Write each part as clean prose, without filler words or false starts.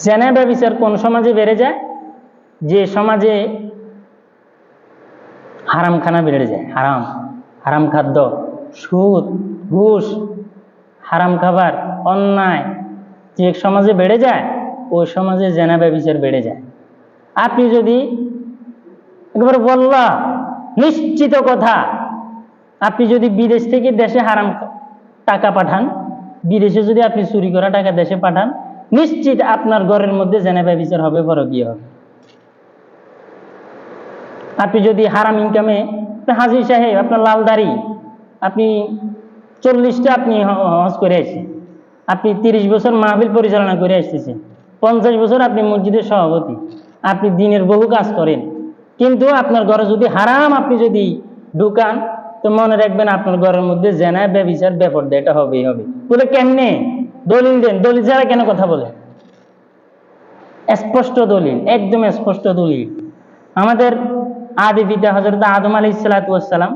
জেনা ব্যভিচার কোন সমাজে বেড়ে যায়? যে সমাজে হারাম খানা বেড়ে যায়, হারাম খাদ্য, সুদ, ঘুষ, হারাম খাবার, অন্যায় যে সমাজে বেড়ে যায়, ওই সমাজে জেনা ব্যভিচার বেড়ে যায়। আপনি যদি একবার বললা নিশ্চিত কথা, আপনি যদি বিদেশ থেকে দেশে হারাম টাকা পাঠান, বিদেশে যদি আপনি চুরি করা টাকা দেশে পাঠান, নিশ্চিত আপনার ঘরের মধ্যে জেনা ব্যভিচার হবে, পরকীয়া হবে। আপনি যদি হারাম ইনকামে, হাজী সাহেব আপনার লাল দাড়ি, আপনি 40টা আপনি হজ করে আসছেন, আপনি 30 বছর মাহফিল পরিচালনা করে আসতেছেন, 50 বছর আপনি মসজিদের সভাপতি, আপনি দিনের বহু কাজ করেন, কিন্তু আপনার ঘরে যদি হারাম আপনি যদি ঢুকান, তো মনে রাখবেন আপনার ঘরের মধ্যে জেনা ব্যভিচার বেপরদা এটা হবেই হবে। বলে কেমনে? দলিল দেন। দলিল ছাড়া কেন কথা বলে? স্পষ্ট দলিল, একদম স্পষ্ট দলিল। আমাদের আদি পিতা হযরত আদম আলাইহিস সালাতু ওয়াস সালাম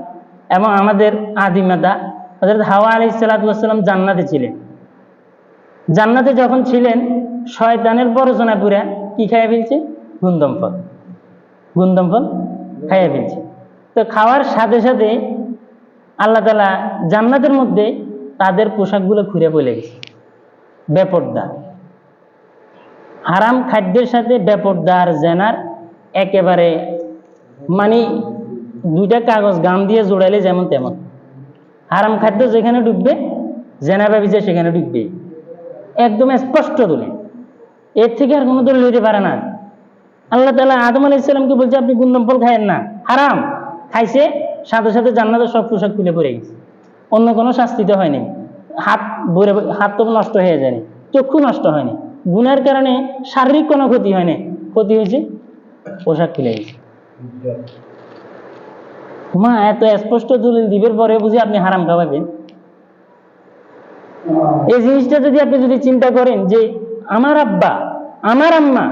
এবং আমাদের আদি মাতা হযরত হাওয়া আলাইহিস সালাতু ওয়াস সালাম জান্নাতে ছিলেন। জান্নাতে যখন ছিলেন, শয়তানের প্ররোচনা করে কি খাইয়া ফেলছে? গুন্দম ফল খাইয়া ফেলছে। তো খাওয়ার সাথে সাথে আল্লাহ তাআলা জান্নাতের মধ্যে তাদের পোশাকগুলো খুলে পড়ে গেছে। বেপরদা, হারাম খাদ্যের সাথে বেপরদা আর জেনার একেবারে মানে দুইটা কাগজ গাম দিয়ে জোড়াইলে যেমন তেমন। হারাম খাদ্য যেখানে ঢুকবে, জেনা ব্যভিচার সেখানে ঢুকবে। একদম স্পষ্ট দলিল, এর থেকে আর কোনো দলিল হইতে পারে না। আল্লাহ তাআলা আদম আলাইহিস সালামকে বলছে আপনি গুন্দম ফল খায়েন না, হারাম খাইছে, সাথে সাথে জান্নাতের সব পোশাক খুলে পড়ে গেছে। অন্য কোনো শাস্তি তো হয়নি, হাত তো নষ্ট হয়ে যায়নি, চক্ষু নষ্ট হয়নি, গুনার কারণে শারীরিক কোনো ক্ষতি হয়নি, ক্ষতি হয়েছে পোশাক খুলে গেছে। মা এত স্পষ্ট দলিল দিবের পরে বুঝি আপনি হারাম খাওয়াবেন? এই জিনিসটা যদি আপনি চিন্তা করেন যে আমার আব্বা আমার আম্মা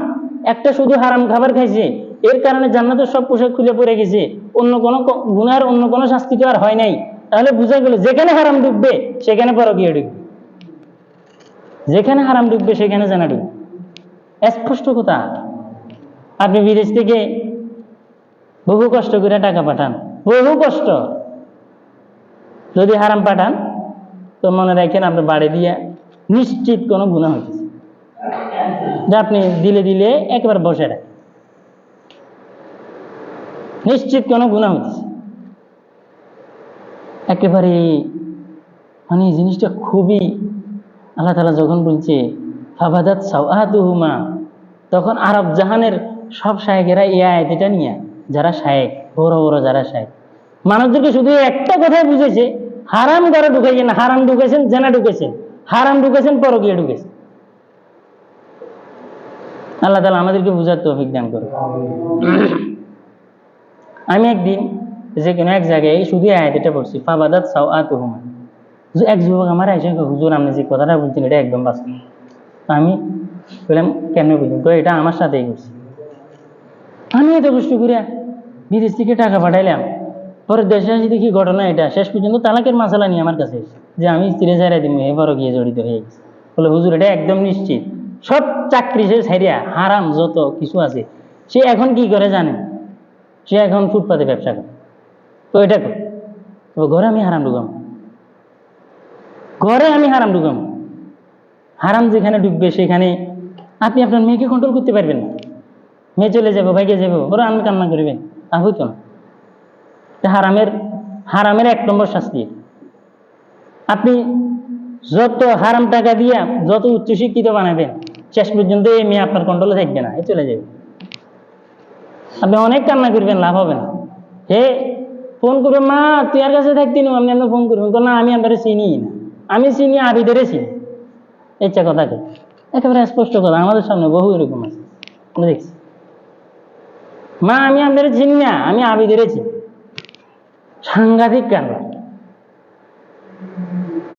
একটা শুধু হারাম খাবার খাইছে, এর কারণে জান্নাতের সব পোশাক খুলে পড়ে গেছে, অন্য কোনো গুনার অন্য কোনো শাস্তি তো আর হয় নাই, তাহলে বুঝা গেল যেখানে হারাম ঢুকবে সেখানে পরকীয়া ঢুকবে, যেখানে হারাম ঢুকবে সেখানে জানা ঢুকবে। স্পষ্ট কথা। আপনি বিদেশ থেকে বহু কষ্ট করে টাকা পাঠান, বহু কষ্ট, যদি হারাম পাঠান তো মনে রাখেন আপনার বাড়ি দিয়ে নিশ্চিত কোনো গুনাহ হচ্ছে, যা আপনি দিলে দিলে একবার বসে রাখেন, নিশ্চিত কোনো গুনাহ হচ্ছে। একেবারে মানে এই জিনিসটা খুবই, আল্লাহ তাআলা যখন বলছে ফাবাদাত সাওআতুহুমা, তখন আরব জাহানের সব শায়েখেরা এই আয়াতটা নিয়ে, যারা শায়েখ বড় বড় যারা শায়েখ, মানুষদেরকে শুধু একটা কথাই বুঝেছে, হারাম ঘরে ঢুকাইছেন, হারাম ঢুকেছেন, জেনা ঢুকেছেন, হারাম ঢুকেছেন, পরকীয়া ঢুকেছেন। আল্লাহ তাআলা আমাদেরকে বুঝার তৌফিক দান করুন। আমি একদিন যে কোনো এক জায়গায় শুধু আয়াতটা পড়ছি, ফাবাদাত সাওআতুহুমা। এক যুবক আমার এসে, হুজুর আপনি যে কথাটা বলছেন এটা একদম বাস্তব। আমি বললাম কেমনে বুঝলেন? তো এটা আমার সাথেই করছি। আমি এত কষ্ট করে বিদেশ থেকে টাকা পাঠাইলাম, পরে দেশে আসি দেখি ঘটনা এটা, শেষ পর্যন্ত তালাকের মাসালা নিয়ে আমার কাছে এসে যে আমি স্ত্রী ছাড়া দিন এবারও গিয়ে জড়িত হয়ে গেছি। বলে হুজুর এটা একদম নিশ্চিত, সব চাকরি সে ছাইরিয়া হারাম যত কিছু আছে সে এখন কি করে জানেন? সে এখন ফুটপাতে ব্যবসা করে। তো এটা কর, ঘরে আমি হারাম ঢুকাম, ঘরে আমি হারাম ঢুকাম। হারাম যেখানে ঢুকবে সেখানে আপনি আপনার মেয়েকে কন্ট্রোল করতে পারবেন না। মেয়ে চলে যাবো, ভাইকে যাবো, ওরা আমি কান্না করবেন, তা হইতো না। হারামের 1 নম্বর শাস্তি। আপনি যত হারাম টাকা দিয়া যত উচ্চশিক্ষিত বানাবেন, শেষ পর্যন্ত এই মেয়ে আপনার কন্ট্রোলে থাকবে না, এ চলে যাবে। আপনি অনেক কান্না করবেন, লাভ হবে না। হে ফোন করবে, মা তুই আর কাছে থাকতি না, আপনি আপনার ফোন করবেন, না আমি আপনার চিনি না, আমি চিনি আবিদেরে চিনি। ইচ্ছা কথা কে একেবারে স্পষ্ট কথা, আমাদের সামনে বহু এরকম আছে, আমরা দেখছি। মা আমি আপনার চিনি না, আমি আবিদেরে চিনি। সাংঘাতিক কারণ।